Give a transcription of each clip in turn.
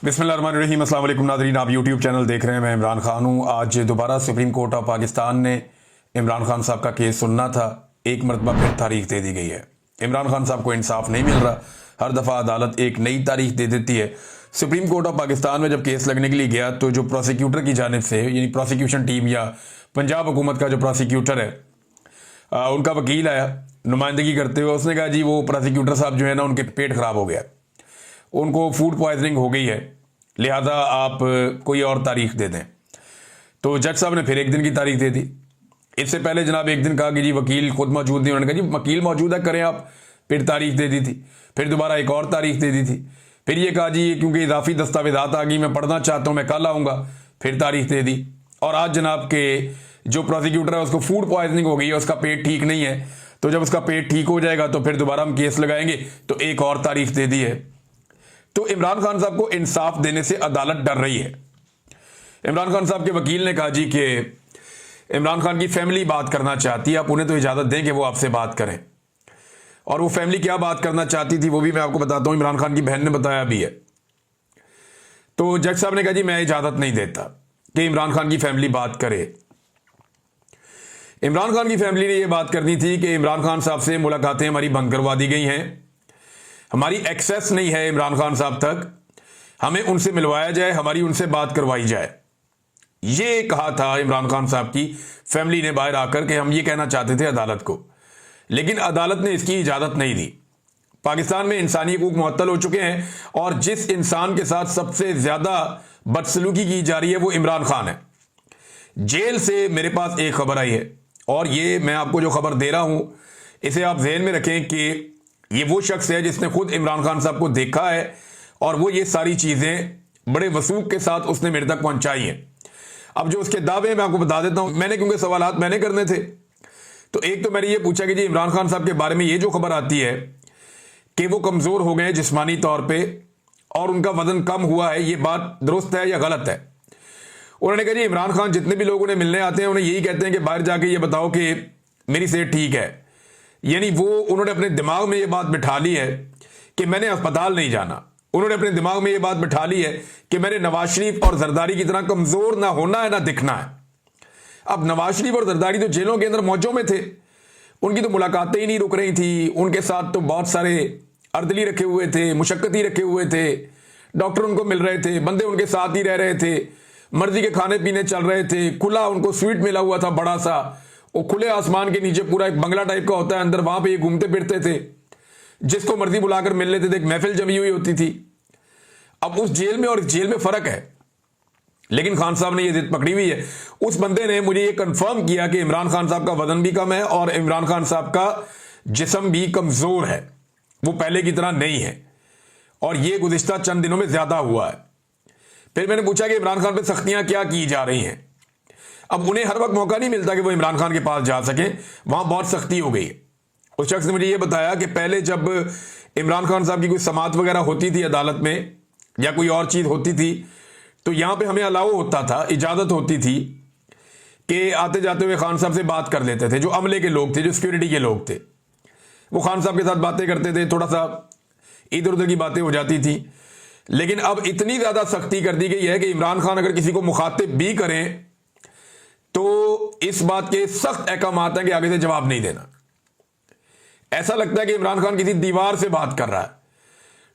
बिस्मिल्लाहिर्रहमानिर्रहीम। अस्सलाम वालेकुम नाज़रीन, आप यूट्यूब चैनल देख रहे हैं। मैं इमरान खान हूँ। आज दोबारा सुप्रीम कोर्ट ऑफ पाकिस्तान ने इमरान खान साहब का केस सुनना था। एक मरतबा फिर तारीख दे दी गई है। इमरान खान साहब को इंसाफ नहीं मिल रहा। हर दफ़ा अदालत एक नई तारीख दे देती है। सुप्रीम कोर्ट ऑफ पाकिस्तान में जब केस लगने के लिए गया तो जो प्रोसिक्यूटर की जानिब से, यानी प्रोसिक्यूशन टीम या पंजाब हुकूमत का जो प्रोसिक्यूटर है, उनका वकील आया नुमाइंदगी करते हुए। उसने कहा जी वो प्रोसिक्यूटर साहब जो है ना, उनके पेट ख़राब हो गया, उनको फूड पॉइजनिंग हो गई है, लिहाजा आप कोई और तारीख दे दें। तो जज साहब ने फिर एक दिन की तारीख दे दी। इससे पहले जनाब एक दिन कहा कि जी वकील खुद मौजूद नहीं। उन्होंने कहा जी वकील मौजूद है, करें आप। फिर तारीख दे दी थी। फिर दोबारा एक और तारीख दे दी थी। फिर ये कहा जी क्योंकि इजाफी दस्तावेजात आ गई, मैं पढ़ना चाहता हूँ, मैं कल आऊँगा। फिर तारीख दे दी। और आज जनाब के जो प्रोसिक्यूटर है उसको फूड पॉइजनिंग हो गई है, उसका पेट ठीक नहीं है। तो जब उसका पेट ठीक हो जाएगा तो फिर दोबारा हम केस लगाएंगे। तो एक और तारीख दे दी है। तो इमरान खान साहब को इंसाफ देने से अदालत डर रही है। इमरान खान साहब के वकील ने कहा जी कि इमरान खान की फैमिली बात करना चाहती है, आप उन्हें तो इजाज़त दें कि वो आपसे बात करें। और वो फैमिली क्या बात करना चाहती थी वो भी मैं आपको बताता हूँ। इमरान खान की बहन ने बताया भी है। तो जज साहब ने कहा जी मैं इजाज़त नहीं देता कि इमरान खान की फैमिली बात करे। इमरान खान की फैमिली ने यह बात करनी थी कि इमरान खान साहब से मुलाकातें हमारी बंद करवा दी गई हैं, हमारी एक्सेस नहीं है इमरान खान साहब तक, हमें उनसे मिलवाया जाए, हमारी उनसे बात करवाई जाए। ये कहा था इमरान खान साहब की फैमिली ने बाहर आकर के हम ये कहना चाहते थे अदालत को, लेकिन अदालत ने इसकी इजाज़त नहीं दी। पाकिस्तान में इंसानी हकूक मुअत्तल हो चुके हैं और जिस इंसान के साथ सबसे ज़्यादा बदसलूकी की जा रही है वो इमरान खान है। जेल से मेरे पास एक खबर आई है और ये मैं आपको जो खबर दे रहा हूँ इसे आप जहन में रखें कि ये वो शख्स है जिसने खुद इमरान खान साहब को देखा है और वो ये सारी चीज़ें बड़े वसूख के साथ उसने मेरे तक पहुंचाई हैं। अब जो उसके दावे मैं आपको बता देता हूं, मैंने क्योंकि सवालात मैंने करने थे। तो एक तो मैंने ये पूछा कि जी इमरान खान साहब के बारे में ये जो खबर आती है कि वो कमज़ोर हो गए जिस्मानी तौर पर और उनका वजन कम हुआ है, ये बात दुरुस्त है या गलत है? उन्होंने कहा जी इमरान खान जितने भी लोग उन्हें मिलने आते हैं उन्हें यही कहते हैं कि बाहर जाके ये बताओ कि मेरी सेहत ठीक है। यानी वो उन्होंने अपने दिमाग में ये बात बिठा ली है कि मैंने अस्पताल नहीं जाना। उन्होंने अपने दिमाग में ये बात बिठा ली है कि मैंने नवाज शरीफ और जरदारी की तरह कमज़ोर ना होना है ना दिखना है। अब नवाज शरीफ और जरदारी तो जेलों के अंदर मौजों में थे, उनकी तो मुलाकातें ही नहीं रुक रही थी। उनके साथ तो बहुत सारे अर्दली रखे हुए थे, मुशक्कती रखे हुए थे, डॉक्टर उनको मिल रहे थे, बंदे उनके साथ ही रह रहे थे, मर्जी के खाने पीने चल रहे थे, खुला उनको स्वीट मिला हुआ था बड़ा सा, वो खुले आसमान के नीचे पूरा एक बंगला टाइप का होता है अंदर, वहां पे ये घूमते फिरते थे, जिसको मर्जी बुलाकर मिल लेते थे, एक महफिल जमी हुई होती थी। अब उस जेल में और इस जेल में फर्क है, लेकिन खान साहब ने ये जिद पकड़ी हुई है। उस बंदे ने मुझे ये कंफर्म किया कि इमरान खान साहब का वजन भी कम है और इमरान खान साहब का जिस्म भी कमजोर है, वो पहले की तरह नहीं है और ये गुज़िश्ता चंद दिनों में ज्यादा हुआ है। फिर मैंने पूछा कि इमरान खान पर सख्तियां क्या की जा रही हैं। अब उन्हें हर वक्त मौका नहीं मिलता कि वो इमरान खान के पास जा सके, वहां बहुत सख्ती हो गई है। उस शख्स ने मुझे ये बताया कि पहले जब इमरान खान साहब की कोई समाअत वगैरह होती थी अदालत में या कोई और चीज़ होती थी तो यहां पे हमें अलाउ होता था, इजाज़त होती थी कि आते जाते हुए खान साहब से बात कर लेते थे। जो अमले के लोग थे, जो सिक्योरिटी के लोग थे, वो खान साहब के साथ बातें करते थे, थोड़ा सा इधर उधर की बातें हो जाती थी। लेकिन अब इतनी ज़्यादा सख्ती कर दी गई है कि इमरान खान अगर किसी को मुखातिब भी करें तो इस बात के सख्त अहकाम हैं कि आगे से जवाब नहीं देना। ऐसा लगता है कि इमरान खान किसी दीवार से बात कर रहा है।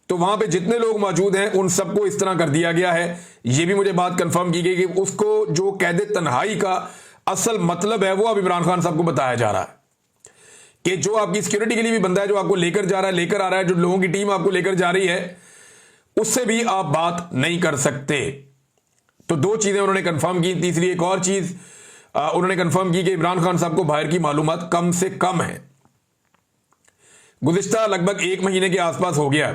तो वहां पे जितने लोग मौजूद हैं उन सबको इस तरह कर दिया गया है। यह भी मुझे बात कंफर्म की गई कि उसको जो कैद तन्हाई का असल मतलब है वो अब इमरान खान साहब को बताया जा रहा है कि जो आपकी सिक्योरिटी के लिए भी बंदा है, जो आपको लेकर जा रहा है, लेकर आ रहा है, जो लोगों की टीम आपको लेकर जा रही है, उससे भी आप बात नहीं कर सकते। तो दो चीजें उन्होंने कंफर्म की। तीसरी एक और चीज उन्होंने कंफर्म की कि इमरान खान साहब को बाहर की मालूमात कम से कम है। गुज़िश्ता लगभग 1 महीने के आसपास हो गया,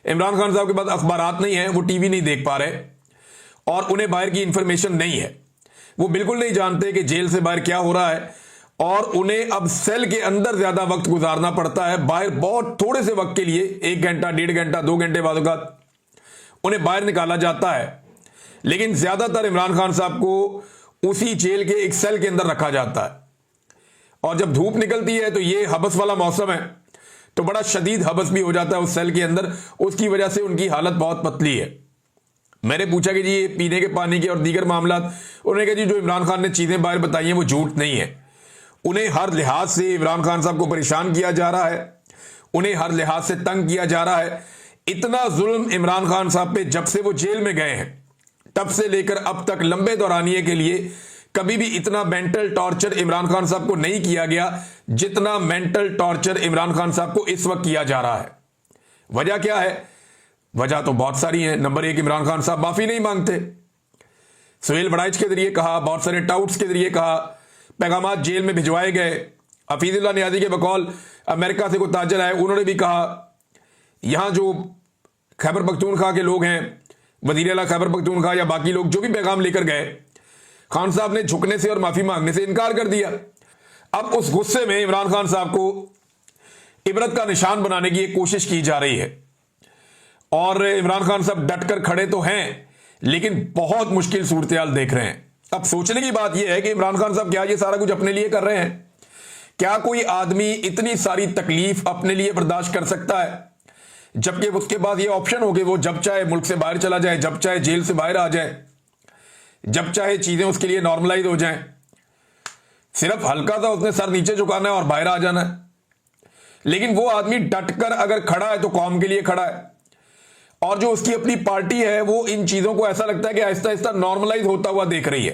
इमरान खान साहब के पास अखबारात नहीं है, वो टीवी नहीं देख पा रहे और उन्हें बाहर की इंफॉर्मेशन नहीं है। वो बिल्कुल नहीं जानते कि जेल से बाहर क्या हो रहा है और उन्हें अब सेल के अंदर ज्यादा वक्त गुजारना पड़ता है। बाहर बहुत थोड़े से वक्त के लिए 1 घंटा, 1.5 घंटा, 2 घंटे बाद उन्हें बाहर निकाला जाता है, लेकिन ज्यादातर इमरान खान साहब को उसी जेल के एक सेल के अंदर रखा जाता है। और जब धूप निकलती है तो ये हबस वाला मौसम है तो बड़ा शदीद हबस भी हो जाता है उस सेल के अंदर, उसकी वजह से उनकी हालत बहुत पतली है। मैंने पूछा कि जी ये पीने के पानी के और दीगर मामला, उन्होंने कहा जी जो इमरान खान ने चीजें बाहर बताई हैं वो झूठ नहीं है। उन्हें हर लिहाज से इमरान खान साहब को परेशान किया जा रहा है, उन्हें हर लिहाज से तंग किया जा रहा है। इतना जुल्म इमरान खान साहब पे जब से वो जेल में गए हैं तब से लेकर अब तक लंबे दौरानिए के लिए कभी भी इतना मेंटल टॉर्चर इमरान खान साहब को नहीं किया गया जितना मेंटल टॉर्चर इमरान खान साहब को इस वक्त किया जा रहा है। वजह क्या है? वजह तो बहुत सारी है। नंबर एक, इमरान खान साहब माफी नहीं मांगते। सुहेल बड़ाइच के जरिए कहा, बहुत सारे टाउट्स के जरिए कहा, पैगामात जेल में भिजवाए गए। हफीजुल्लाह नियाज़ी के बकौल अमेरिका से कोई ताजर आए, उन्होंने भी कहा यहां जो खैबर पख्तूनख्वा के लोग हैं, वज़ीर आला खैबर पख्तूनख्वा या बाकी लोग जो भी पैगाम लेकर गए, खान साहब ने झुकने से और माफी मांगने से इनकार कर दिया। अब उस गुस्से में इमरान खान साहब को इबरत का निशान बनाने की एक कोशिश की जा रही है और इमरान खान साहब डटकर खड़े तो हैं लेकिन बहुत मुश्किल सूरत-ए-हाल देख रहे हैं। अब सोचने की बात यह है कि इमरान खान साहब क्या ये सारा कुछ अपने लिए कर रहे हैं? क्या कोई आदमी इतनी सारी तकलीफ अपने लिए बर्दाश्त कर सकता है जबकि उसके बाद ये ऑप्शन हो कि वो जब चाहे मुल्क से बाहर चला जाए, जब चाहे जेल से बाहर आ जाए, जब चाहे चीजें उसके लिए नॉर्मलाइज हो जाएं, सिर्फ हल्का सा उसने सर नीचे झुकाना है और बाहर आ जाना है। लेकिन वो आदमी डटकर अगर खड़ा है तो कौम के लिए खड़ा है और जो उसकी अपनी पार्टी है वो इन चीजों को ऐसा लगता है कि आहिस्ता आहिस्ता नॉर्मलाइज होता हुआ देख रही है।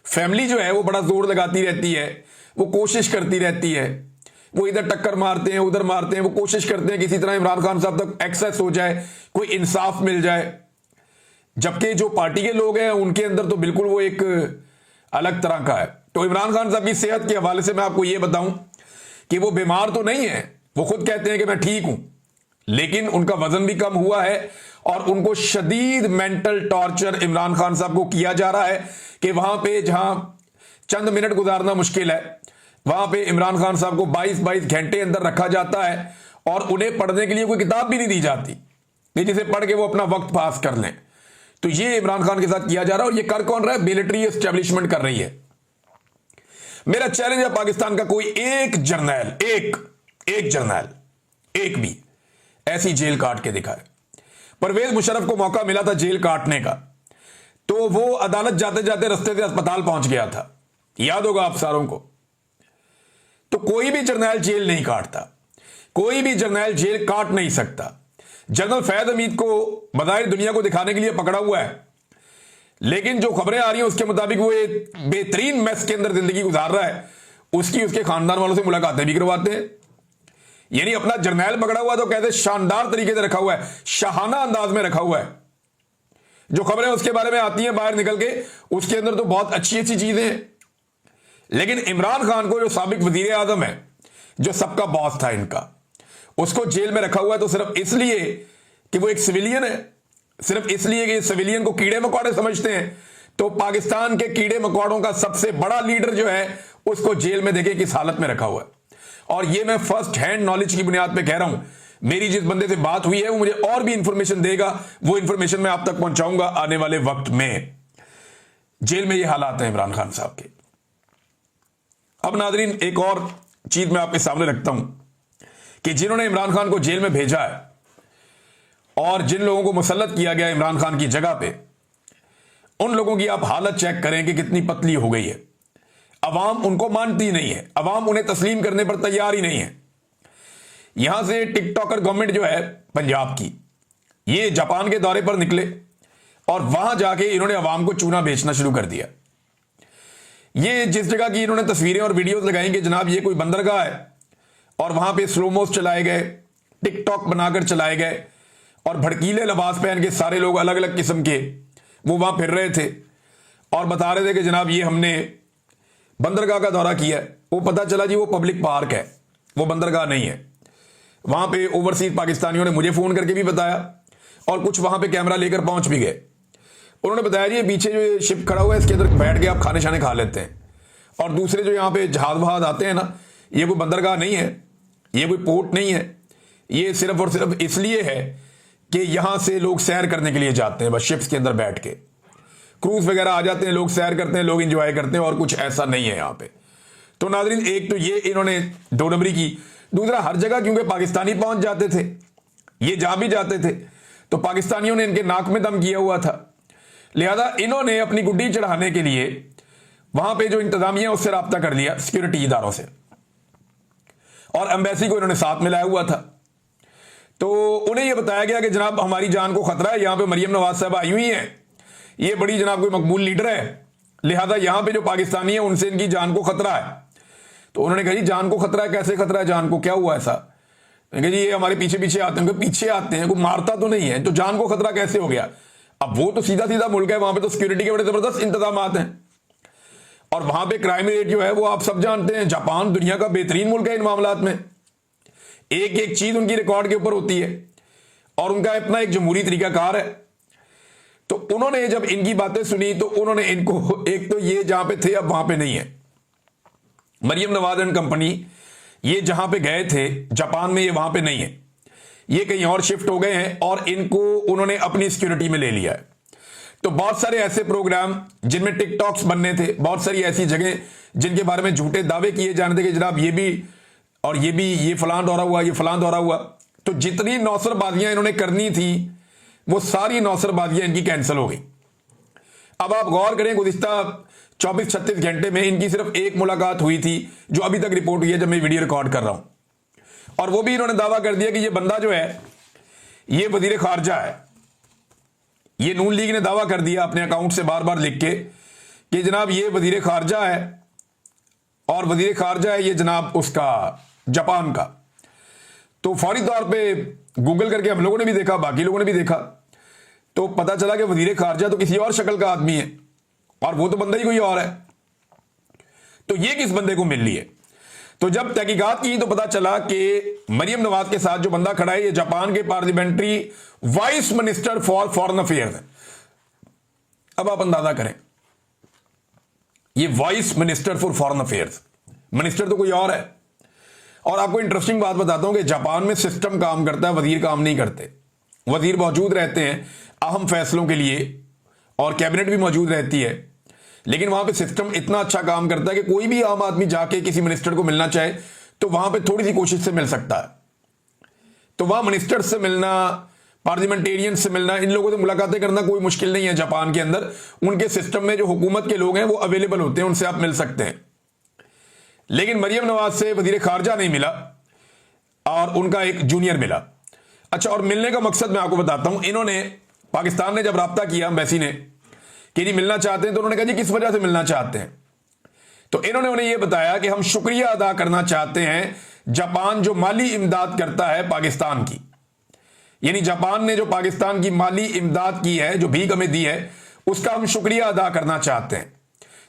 फैमिली जो है वो बड़ा जोर लगाती रहती है, वो कोशिश करती रहती है, वो इधर टक्कर मारते हैं उधर मारते हैं, वो कोशिश करते हैं किसी तरह इमरान खान साहब तक एक्सेस हो जाए, कोई इंसाफ मिल जाए। जबकि जो पार्टी के लोग हैं उनके अंदर तो बिल्कुल वो एक अलग तरह का है। तो इमरान खान साहब की सेहत के हवाले से मैं आपको ये बताऊं कि वो बीमार तो नहीं है, वो खुद कहते हैं कि मैं ठीक हूं, लेकिन उनका वजन भी कम हुआ है और उनको शदीद मेंटल टॉर्चर इमरान खान साहब को किया जा रहा है कि वहां पे जहां चंद मिनट गुजारना मुश्किल है वहां पे इमरान खान साहब को 22-22 घंटे अंदर रखा जाता है और उन्हें पढ़ने के लिए कोई किताब भी नहीं दी जाती कि जिसे पढ़ के वो अपना वक्त पास कर लें। तो ये इमरान खान के साथ किया जा रहा है और ये कर कौन रहा है? मिलिट्री एस्टेब्लिशमेंट कर रही है। मेरा चैलेंज है पाकिस्तान का कोई एक जर्नैल, एक जर्नैल एक भी ऐसी जेल काट के दिखाए। परवेज मुशर्रफ को मौका मिला था जेल काटने का तो वो अदालत जाते जाते रास्ते से अस्पताल पहुंच गया था, याद होगा आप सारों को। तो कोई भी जर्नैल जेल नहीं काटता, कोई भी जर्नैल जेल काट नहीं सकता। जनरल फैज हमीद को बज़ाहिर दुनिया को दिखाने के लिए पकड़ा हुआ है, लेकिन जो खबरें आ रही हैं उसके मुताबिक वो एक बेहतरीन मैस के अंदर जिंदगी गुजार रहा है। उसके खानदान वालों से मुलाकातें भी करवाते हैं। यानी अपना जर्नैल पकड़ा हुआ तो कहते शानदार तरीके से रखा हुआ है, शाहाना अंदाज में रखा हुआ है। जो खबरें उसके बारे में आती हैं बाहर निकल के, उसके अंदर तो बहुत अच्छी अच्छी चीजें हैं। लेकिन इमरान खान को जो साबिक वजीर आजम है, जो सबका बॉस था इनका, उसको जेल में रखा हुआ है तो सिर्फ इसलिए कि वो एक सिविलियन है, सिर्फ इसलिए कि सिविलियन को कीड़े मकोड़े समझते हैं। तो पाकिस्तान के कीड़े मकोड़ों का सबसे बड़ा लीडर जो है उसको जेल में देखे किस हालत में रखा हुआ है। और ये मैं फर्स्ट हैंड नॉलेज की बुनियाद पे कह रहा हूं। मेरी जिस बंदे से बात हुई है वो मुझे और भी इंफॉर्मेशन देगा, वो इंफॉर्मेशन मैं आप तक पहुंचाऊंगा आने वाले वक्त में। जेल में ये हालात हैं इमरान खान साहब के। अब नाजरीन एक और चीज मैं आपके सामने रखता हूं कि जिन्होंने इमरान खान को जेल में भेजा है और जिन लोगों को मुसल्लत किया गया इमरान खान की जगह पे, उन लोगों की आप हालत चेक करें कि कितनी पतली हो गई है। अवाम उनको मानती नहीं है, अवाम उन्हें तस्लीम करने पर तैयार ही नहीं है। यहां से टिकटॉकर गवर्नमेंट जो है पंजाब की, ये जापान के दौरे पर निकले और वहां जाके इन्होंने अवाम को चूना बेचना शुरू कर दिया। ये जिस जगह की इन्होंने तस्वीरें और वीडियोस लगाई कि जनाब ये कोई बंदरगाह है और वहां पे स्लोमोस चलाए गए, टिकटॉक बनाकर चलाए गए और भड़कीले लिबास पहन के सारे लोग अलग अलग किस्म के वो वहां फिर रहे थे और बता रहे थे कि जनाब ये हमने बंदरगाह का दौरा किया है। वो पता चला जी वो पब्लिक पार्क है, वो बंदरगाह नहीं है। वहां पे ओवरसीज पाकिस्तानियों ने मुझे फोन करके भी बताया और कुछ वहां पे कैमरा लेकर पहुंच भी गए। उन्होंने बताया जी पीछे जो ये शिप खड़ा हुआ है इसके अंदर बैठ के आप खाने शाने खा लेते हैं। और दूसरे जो यहाँ पे जहाज वहाज आते हैं ना, ये कोई बंदरगाह नहीं है, ये कोई पोर्ट नहीं है, ये सिर्फ और सिर्फ इसलिए है कि यहां से लोग सैर करने के लिए जाते हैं, बस शिप्स के अंदर बैठ के क्रूज वगैरह आ जाते हैं, लोग सैर करते हैं, लोग इंजॉय करते हैं और कुछ ऐसा नहीं है यहाँ पे। तो नाजरीन एक तो ये इन्होंने दो नंबरी की, दूसरा हर जगह क्योंकि पाकिस्तानी पहुंच जाते थे, ये जा भी जाते थे तो पाकिस्तानियों ने इनके नाक में दम किया हुआ था। लिहाजा इन्होंने अपनी गुड्डी चढ़ाने के लिए वहां पे जो इंतजामिया उससे राब्ता कर लिया, सिक्योरिटी इदारों से, और एम्बेसी को इन्होंने साथ मिलाया हुआ था। तो उन्हें यह बताया गया कि जनाब हमारी जान को खतरा है, यहां पे मरियम नवाज साहब आई हुई हैं, ये बड़ी जनाब कोई मकबूल लीडर है, लिहाजा यहां पे जो पाकिस्तानी है उनसे इनकी जान को खतरा है। तो उन्होंने कहा जी जान को खतरा है, कैसे खतरा है, जान को क्या हुआ ऐसा? जी ये हमारे पीछे पीछे आते हैं। पीछे आते हैं, कोई मारता तो नहीं है, तो जान को खतरा कैसे हो गया? अब वो तो सीधा सीधा मुल्क है, वहां पे तो सिक्योरिटी के बड़े जबरदस्त इंतजाम हैं, और वहां पे क्राइम रेट जो है वो आप सब जानते हैं। जापान दुनिया का बेहतरीन मुल्क है इन मामलात में, एक एक चीज उनकी रिकॉर्ड के ऊपर होती है, और उनका अपना एक जमहूरी तरीकाकार है। तो उन्होंने जब इनकी बातें सुनी तो उन्होंने इनको, एक तो ये जहां पे थे अब वहां पे नहीं है, मरियम नवाज एंड कंपनी, ये जहां पे गए थे जापान में, ये वहां पे नहीं है, ये कहीं और शिफ्ट हो गए हैं, और इनको उन्होंने अपनी सिक्योरिटी में ले लिया है। तो बहुत सारे ऐसे प्रोग्राम जिनमें टिकटॉक्स बनने थे, बहुत सारी ऐसी जगह जिनके बारे में झूठे दावे किए जाने थे कि जनाब ये भी और ये भी, ये फलां दौरा हुआ, ये फलां दौरा हुआ। तो जितनी नौसरबाजियां इन्होंने करनी थी वो सारी नौसरबाजियां इनकी कैंसिल हो गई। अब आप गौर करें, गुज़िश्ता 24-36 घंटे में इनकी सिर्फ एक मुलाकात हुई थी, जो अभी तक रिपोर्ट हुई है जब मैं वीडियो रिकॉर्ड कर रहा हूं, और वो भी इन्होंने दावा कर दिया कि ये बंदा जो है ये वजीर खारजा है। ये नून लीग ने दावा कर दिया अपने अकाउंट से बार बार लिख के कि जनाब ये वजीर खारजा है, और वजीर खारजा है ये जनाब उसका जापान का। तो फौरी तौर पे गूगल करके हम लोगों ने भी देखा, बाकी लोगों ने भी देखा, तो पता चला कि वजीर खारजा तो किसी और शक्ल का आदमी है, और वो तो बंदा ही कोई और है। तो ये किस बंदे को मिल रही है? तो जब तहकीकात की तो पता चला कि मरियम नवाज के साथ जो बंदा खड़ा है ये जापान के parliamentary vice minister for foreign affairs है। अब आप अंदाजा करें, ये vice minister for foreign affairs, minister तो कोई और है। और आपको इंटरेस्टिंग बात बताता हूं कि जापान में सिस्टम काम करता है, वजीर काम नहीं करते। वजीर मौजूद रहते हैं अहम फैसलों के लिए, और कैबिनेट भी मौजूद रहती है, लेकिन वहां पे सिस्टम इतना अच्छा काम करता है कि कोई भी आम आदमी जाके किसी मिनिस्टर को मिलना चाहे तो वहां पे थोड़ी सी कोशिश से मिल सकता है। तो वहां मिनिस्टर से मिलना, पार्लियामेंटेरियन से मिलना, इन लोगों से मुलाकातें करना कोई मुश्किल नहीं है जापान के अंदर। उनके सिस्टम में जो हुकूमत के लोग हैं वो अवेलेबल होते हैं, उनसे आप मिल सकते हैं। लेकिन मरियम नवाज से वजीर खारजा नहीं मिला, और उनका एक जूनियर मिला। अच्छा, और मिलने का मकसद मैं आपको बताता हूं। इन्होंने, पाकिस्तान ने जब राब्ता किया एम्बेसी ने कि नहीं मिलना चाहते हैं, तो उन्होंने कहा जी किस वजह से मिलना चाहते हैं? तो इन्होंने उन्हें यह बताया कि हम शुक्रिया अदा करना चाहते हैं जापान जो माली इमदाद करता है पाकिस्तान की, यानी जापान ने जो पाकिस्तान की माली इमदाद की है, जो भीख हमें दी है, उसका हम शुक्रिया अदा करना चाहते हैं।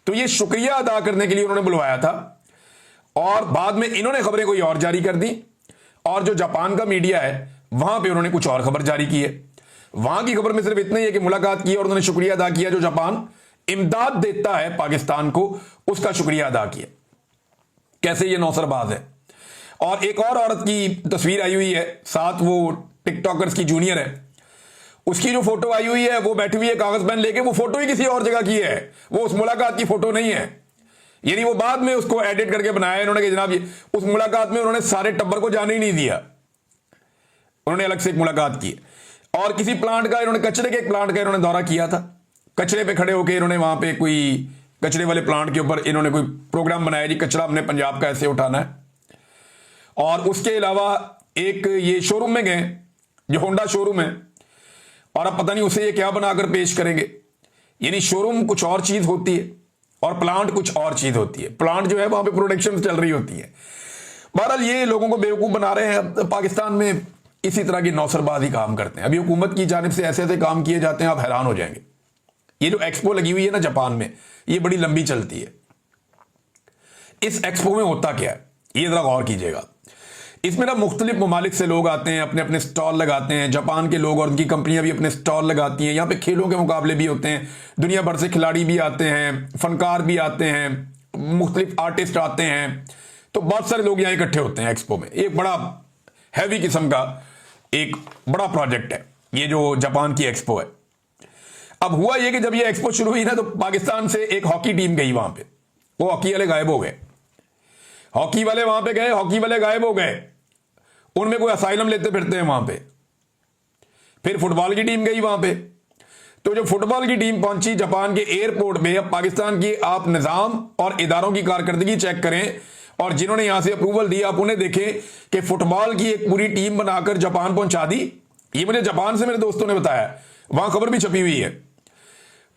तो ये शुक्रिया अदा करने के लिए उन्होंने बुलवाया था, और बाद में इन्होंने खबरें कोई और जारी कर दी, और जो जापान का मीडिया है वहां पे उन्होंने कुछ और खबर जारी की है। वहां की खबर में सिर्फ इतना ही है कि मुलाकात की और उन्होंने शुक्रिया अदा किया, जो जापान इमदाद देता है पाकिस्तान को उसका शुक्रिया अदा किया। कैसे ये नौसरबाज है। और एक और औरत की तस्वीर आई हुई है, साथ वो टिकटॉकर्स की जूनियर है, उसकी जो फोटो आई हुई है वो बैठी हुई है कागज पेन लेके। वो फोटो ही किसी और जगह की है, वो उस मुलाकात की फोटो नहीं है, यानी वो बाद में उसको एडिट करके बनाया इन्होंने कि जनाब ये उस मुलाकात में उन्होंने सारे टब्बर को जाने ही नहीं दिया, उन्होंने अलग से एक मुलाकात की। और किसी प्लांट का इन्होंने, कचरे के एक प्लांट का इन्होंने दौरा किया था, कचरे पे खड़े होकर इन्होंने वहां पे कोई कचरे वाले प्लांट के ऊपर इन्होंने कोई प्रोग्राम बनाया जी कचरा हमने पंजाब का ऐसे उठाना है। और उसके अलावा एक ये शोरूम में गए, जो होंडा शोरूम है, और अब पता नहीं उसे ये क्या बनाकर पेश करेंगे। यानी शोरूम कुछ और चीज होती है और प्लांट कुछ और चीज होती है। प्लांट जो है वहां पे प्रोडक्शन चल रही होती है। बहरहाल ये लोगों को बेवकूफ बना रहे हैं। पाकिस्तान में इसी तरह की नौसरबाजी काम करते हैं। अभी हुकूमत की जानिब से ऐसे ऐसे काम किए जाते हैं, आप हैरान हो जाएंगे। ये जो एक्सपो लगी हुई है ना जापान में, ये बड़ी लंबी चलती है। इस एक्सपो में होता क्या है ये जरा गौर कीजिएगा। इसमें ना मुख्तलिफ ममालिक से लोग आते हैं, अपने अपने स्टॉल लगाते हैं। जापान के लोग और उनकी कंपनियां भी अपने स्टॉल लगाती हैं। यहाँ पे खेलों के मुकाबले भी होते हैं, दुनिया भर से खिलाड़ी भी आते हैं, फनकार भी आते हैं, मुख्तलिफ आर्टिस्ट आते हैं। तो बहुत सारे लोग यहाँ इकट्ठे होते हैं एक्सपो में। एक बड़ा हैवी किस्म का एक बड़ा प्रोजेक्ट है ये जो जापान की एक्सपो है। अब हुआ ये कि जब ये एक्सपो शुरू हुई ना, तो पाकिस्तान से एक हॉकी टीम गई वहां पे, वो हॉकी वाले गायब हो गए। हॉकी वाले वहां पे गए, हॉकी वाले गायब हो गए। उनमें कोई असाइलम लेते फिरते हैं वहां पे। फिर फुटबॉल की टीम गई वहां पे। तो जो फुटबॉल की टीम पहुंची जापान के एयरपोर्ट पे, अब पाकिस्तान की आप निजाम और इदारों की कारकर्दगी चेक करें और जिन्होंने यहां से अप्रूवल दी आप उन्हें देखें कि फुटबॉल की एक पूरी टीम बनाकर जापान पहुंचा दी। ये मुझे जापान से मेरे दोस्तों ने बताया, वहां खबर भी छपी हुई है।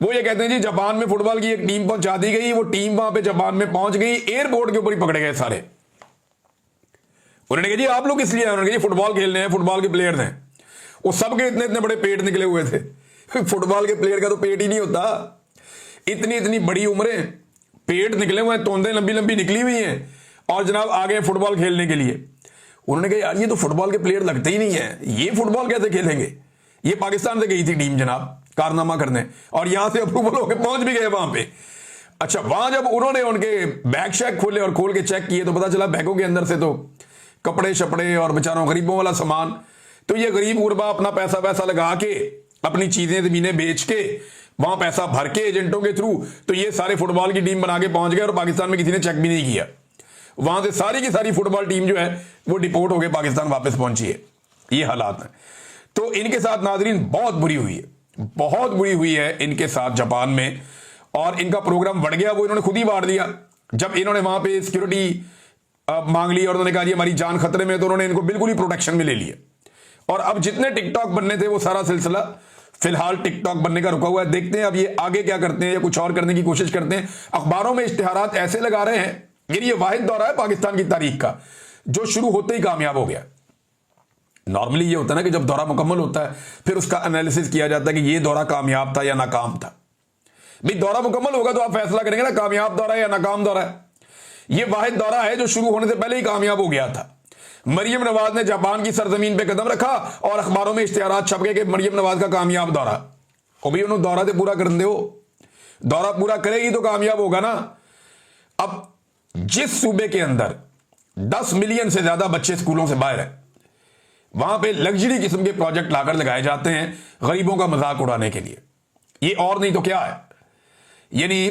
वो ये कहते हैं जी जापान में फुटबॉल की एक टीम पहुंचा दी गई, वो टीम वहां पे जापान में पहुंच गई, एयरपोर्ट के ऊपर ही पकड़े गए सारे। उन्होंने कहा जी आप लोग इसलिए आए? उन्होंने कहा फुटबॉल खेलने हैं, फुटबॉल के प्लेयर्स हैं। वो सबके इतने इतने बड़े पेट निकले हुए थे। फुटबॉल के प्लेयर का तो पेट ही नहीं होता, इतनी इतनी बड़ी उम्रें, पेट निकले हुए हैं, तोंदे लंबी लंबी निकली हुई हैं और जनाब आ गए फुटबॉल खेलने के लिए। उन्होंने कहा यार ये तो फुटबॉल के प्लेयर लगते ही नहीं है, ये फुटबॉल कैसे खेलेंगे? ये पाकिस्तान से गई थी टीम जनाब कारनामा करने और यहां से अप्रूवल होकर पहुंच भी गए वहां पे। अच्छा, वहां जब उन्होंने उनके बैग शैग खोले और खोल के चेक किए तो पता चला बैगों के अंदर से तो कपड़े शपड़े और बेचारों गरीबों वाला सामान। तो ये गरीब गुरबा अपना पैसा वैसा लगा के, अपनी चीजें जमीनें बेच के, वहां पैसा भर के एजेंटों के थ्रू, तो ये सारे फुटबॉल की टीम बना के पहुंच गए और पाकिस्तान में किसी ने चेक भी नहीं किया। वहां से सारी की सारी फुटबॉल टीम जो है वो डिपोर्ट होकर पाकिस्तान वापस पहुंची है। ये हालात हैं। तो इनके साथ नाजरीन बहुत बुरी हुई है, बहुत बुरी हुई है इनके साथ जापान में। और इनका प्रोग्राम बढ़ गया, वो इन्होंने खुद ही बांट दिया। जब इन्होंने वहां पे सिक्योरिटी मांग ली और उन्होंने कहा जी हमारी जान खतरे में, तो उन्होंने इनको बिल्कुल ही प्रोटेक्शन में ले लिया। और अब जितने टिकटॉक बनने थे वो सारा सिलसिला फिलहाल टिकटॉक बनने का रुका हुआ है। देखते हैं अब ये आगे क्या करते हैं या कुछ और करने की कोशिश करते हैं। अखबारों में इश्तिहारात ऐसे लगा रहे हैं, ये वाहिद दौरा है पाकिस्तान की तारीख का जो शुरू होते ही कामयाब हो गया। नॉर्मली ये होता है ना कि जब दौरा मुकम्मल होता है फिर उसका एनालिसिस किया जाता है कि ये दौरा कामयाब था या नाकाम था। भाई दौरा मुकम्मल होगा तो आप फैसला करेंगे ना कामयाब दौरा है या नाकाम दौरा है। ये वाहिद दौरा है जो शुरू होने से पहले ही कामयाब हो गया था। मरियम नवाज ने जापान की सरजमीन पे कदम रखा और अखबारों में इश्तिहारात छप गए कि मरियम नवाज का कामयाब दौरा। और भाई उन्होंने दौरा तो पूरा कर दो, दौरा पूरा करेगी तो कामयाब होगा ना। अब जिस सूबे के अंदर 10 मिलियन से ज्यादा बच्चे स्कूलों से बाहर हैं, वहां पे लग्जरी किस्म के प्रोजेक्ट लाकर लगाए जाते हैं गरीबों का मजाक उड़ाने के लिए। ये और नहीं तो क्या है, यानी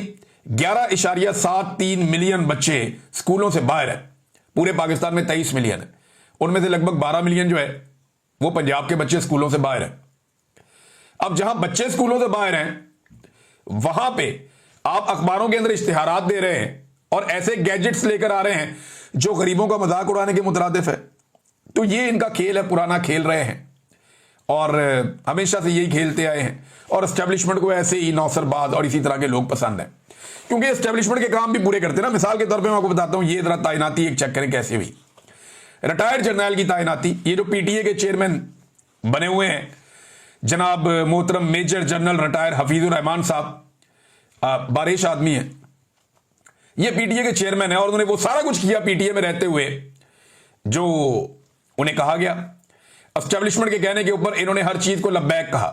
11.73 मिलियन बच्चे स्कूलों से बाहर हैं। पूरे पाकिस्तान में 23 मिलियन है, उनमें से लगभग 12 मिलियन जो है वो पंजाब के बच्चे स्कूलों से बाहर हैं। अब जहां बच्चे स्कूलों से बाहर हैं वहां पे आप अखबारों के अंदर इश्तिहारात दे रहे हैं और ऐसे गैजेट्स लेकर आ रहे हैं जो गरीबों का मजाक उड़ाने के मुतरादिफ है। तो ये इनका खेल है, पुराना खेल रहे हैं और हमेशा से यही खेलते आए हैं। और एस्टेब्लिशमेंट को ऐसे ही नौसरबाज और इसी तरह के लोग पसंद हैं, क्योंकि एस्टेब्लिशमेंट के काम भी पूरे करते हैं ना। मिसाल के तौर पे मैं आपको बताता हूं, ये जरा तैनाती एक चेक करें कैसे हुई। रिटायर्ड जर्नैल की तैनाती, ये जो पीटीए के चेयरमैन बने हुए हैं जनाब मोहतरम major general retired Hafeezur Rahman साहब, बारिश आदमी है, ये पीटीए के चेयरमैन है और उन्होंने वो सारा कुछ किया पीटीए में रहते हुए जो उन्हें कहा गया। एस्टेब्लिशमेंट के कहने के ऊपर इन्होंने हर चीज को लब्बैक कहा।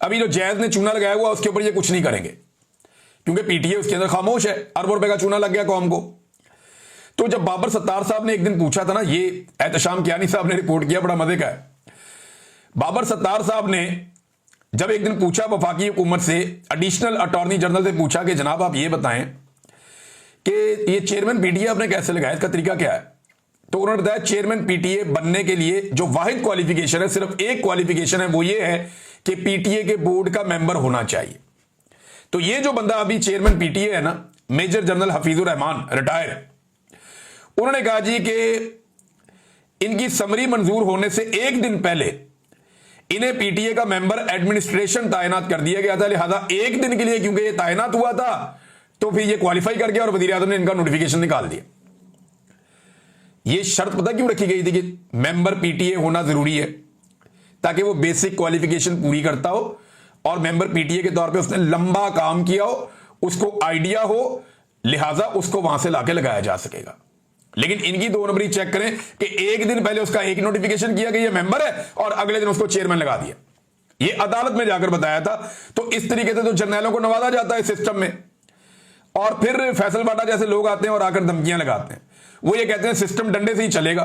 अभी जो जैज ने चूना लगाया हुआ उसके ऊपर ये कुछ नहीं करेंगे, क्योंकि पीटीए उसके अंदर खामोश है। अरबों रुपए का चूना लग गया कौम को। तो जब बाबर सत्तार साहब ने एक दिन पूछा था ना, ये एहतशाम कियानी साहब ने रिपोर्ट किया, बड़ा मजे का है। बाबर सत्तार साहब ने जब एक दिन पूछा वफाकी हुकूमत से, एडिशनल अटॉर्नी जनरल से पूछा कि जनाब आप ये बताएं कि ये चेयरमैन पीटीए आपने कैसे लगाया, इसका तरीका क्या है। तो उन्होंने बताया चेयरमैन पीटीए बनने के लिए जो वाहिद क्वालिफिकेशन है, सिर्फ एक क्वालिफिकेशन है, वो ये है कि पीटीए के बोर्ड का मेंबर होना चाहिए। तो ये जो बंदा अभी चेयरमैन पीटीए है ना, major general Hafeezur Rahman retired, उन्होंने कहा जी कि इनकी समरी मंजूर होने से एक दिन पहले इन्हें पीटीए का मेंबर एडमिनिस्ट्रेशन तैनात कर दिया गया था। लिहाजा एक दिन के लिए क्योंकि ये तैनात हुआ था तो फिर ये क्वालिफाई कर गया और वजीर आजम ने इनका नोटिफिकेशन निकाल दिया। ये शर्त पता क्यों रखी गई थी कि मेंबर पीटीए होना जरूरी है, ताकि वो बेसिक क्वालिफिकेशन पूरी करता हो और मेंबर पीटीए के तौर पे उसने लंबा काम किया हो, उसको आइडिया हो, लिहाजा उसको वहां से लाके लगाया जा सकेगा। लेकिन इनकी 2 नंबरी चेक करें कि एक दिन पहले उसका एक नोटिफिकेशन किया कि ये मेंबर है और अगले दिन उसको चेयरमैन लगा दिया। ये अदालत में जाकर बताया था। तो इस तरीके से तो जर्नैलों को नवाजा जाता है सिस्टम में। और फिर फैसल बाटा जैसे लोग आते हैं और आकर धमकियां लगाते हैं। वो ये कहते हैं सिस्टम डंडे से ही चलेगा,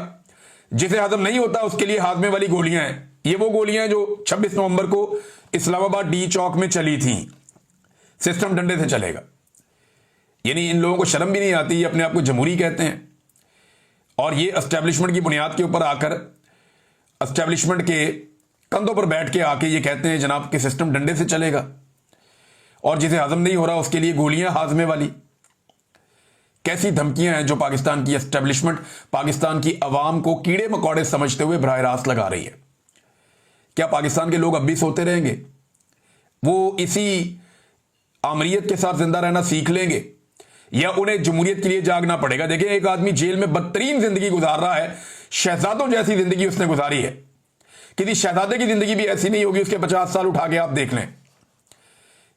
जिसे हजम नहीं होता उसके लिए हाथ में वाली गोलियां हैं। ये वो गोलियां जो 26 नवंबर को इस्लामाबाद डी चौक में चली थी, सिस्टम डंडे से चलेगा। यानी इन लोगों को शर्म भी नहीं आती, अपने आप को जमहूरी कहते हैं और ये एस्टेब्लिशमेंट की बुनियाद के ऊपर आकर एस्टेब्लिशमेंट के कंधों पर बैठ के आके ये कहते हैं जनाब कि सिस्टम डंडे से चलेगा, और जिसे हजम नहीं हो रहा उसके लिए गोलियां हाजमे वाली। कैसी धमकियां हैं जो पाकिस्तान की एस्टेब्लिशमेंट पाकिस्तान की अवाम को कीड़े मकोड़े समझते हुए बराह रास्त लगा रही है। क्या पाकिस्तान के लोग अब भी सोते रहेंगे? वो इसी आमरीयत के साथ जिंदा रहना सीख लेंगे, या उन्हें जमहूरियत के लिए जागना पड़ेगा? देखिए, एक आदमी जेल में बदतरीन जिंदगी गुजार रहा है, शहजादों जैसी जिंदगी उसने गुजारी है। किसी शहजादे की जिंदगी भी ऐसी नहीं होगी, उसके 50 साल उठा के आप देख लें,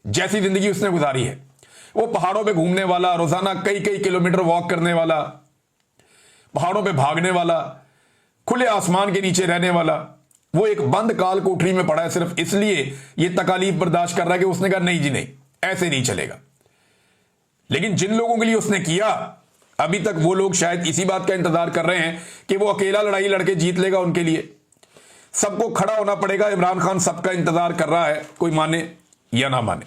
जैसी जिंदगी उसने गुजारी है। वो पहाड़ों पे घूमने वाला, रोजाना कई कई किलोमीटर वॉक करने वाला, पहाड़ों पे भागने वाला, खुले आसमान के नीचे रहने वाला, वो एक बंद काल कोठरी में पड़ा है सिर्फ इसलिए ये तकालीफ बर्दाश्त कर रहा है कि उसने कहा नहीं जी नहीं, ऐसे नहीं चलेगा। लेकिन जिन लोगों के लिए उसने किया, अभी तक वो लोग शायद इसी बात का इंतजार कर रहे हैं कि वो अकेला लड़ाई लड़के जीत लेगा उनके लिए। सबको खड़ा होना पड़ेगा, इमरान खान सबका इंतजार कर रहा है, कोई माने या ना माने।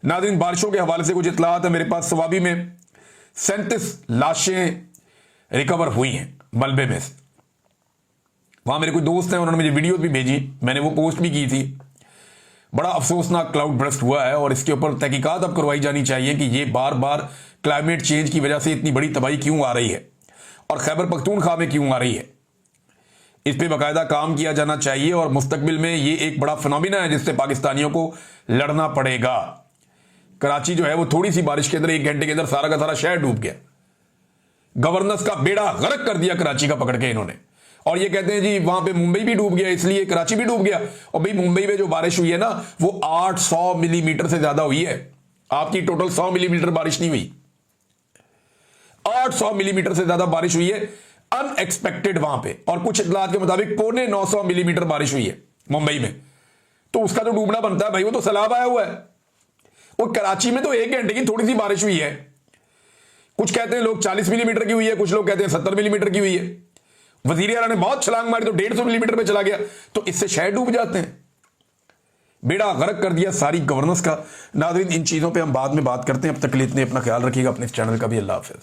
नाज़रीन, बारिशों के हवाले से कुछ इत्तलात है मेरे पास। सवाबी में 37 लाशें रिकवर हुई हैं मलबे में से। वहां मेरे कोई दोस्त हैं, उन्होंने मुझे वीडियो भी भेजी, मैंने वो पोस्ट भी की थी। बड़ा अफसोसनाक क्लाउड बर्स्ट हुआ है और इसके ऊपर तहकीकात अब करवाई जानी चाहिए कि ये बार बार क्लाइमेट चेंज की वजह से इतनी बड़ी तबाही क्यों आ रही है और खैबर पख्तूनख्वा में क्यों आ रही है। इस पर बाकायदा काम किया जाना चाहिए और मुस्तकबिल में ये एक बड़ा फिनोमिना है जिससे पाकिस्तानियों को लड़ना पड़ेगा। कराची जो है वो थोड़ी सी बारिश के अंदर 1 घंटे के अंदर सारा का सारा शहर डूब गया। गवर्नेंस का बेड़ा गर्क कर दिया कराची का पकड़ के इन्होंने, और ये कहते हैं जी वहां पे मुंबई भी डूब गया इसलिए कराची भी डूब गया। और भाई मुंबई में जो बारिश हुई है ना वो 800 मिलीमीटर से ज्यादा हुई है, आपकी टोटल 100 मिलीमीटर बारिश नहीं हुई, 800 मिलीमीटर से ज्यादा बारिश हुई है अनएक्सपेक्टेड वहां पे। और कुछ इत्तलात के मुताबिक 950 मिलीमीटर बारिश हुई है मुंबई में। तो उसका जो डूबना बनता है भाई वो तो सैलाब आया हुआ है। वो कराची में तो 1 घंटे की थोड़ी सी बारिश हुई है, कुछ कहते हैं लोग 40 मिलीमीटर की हुई है, कुछ लोग कहते हैं 70 मिलीमीटर की हुई है। वजीर आला ने बहुत छलांग मारी तो 150 मिलीमीटर पे चला गया, तो इससे शहर डूब जाते हैं। बेड़ा गर्क कर दिया सारी गवर्नेंस का। नाज़रीन, इन चीज़ों पे हम बाद में बात करते हैं, अब तक के लिए इतने अपना ख्याल रखिएगा, अपने इस चैनल का भी। अल्लाह हाफ़िज़।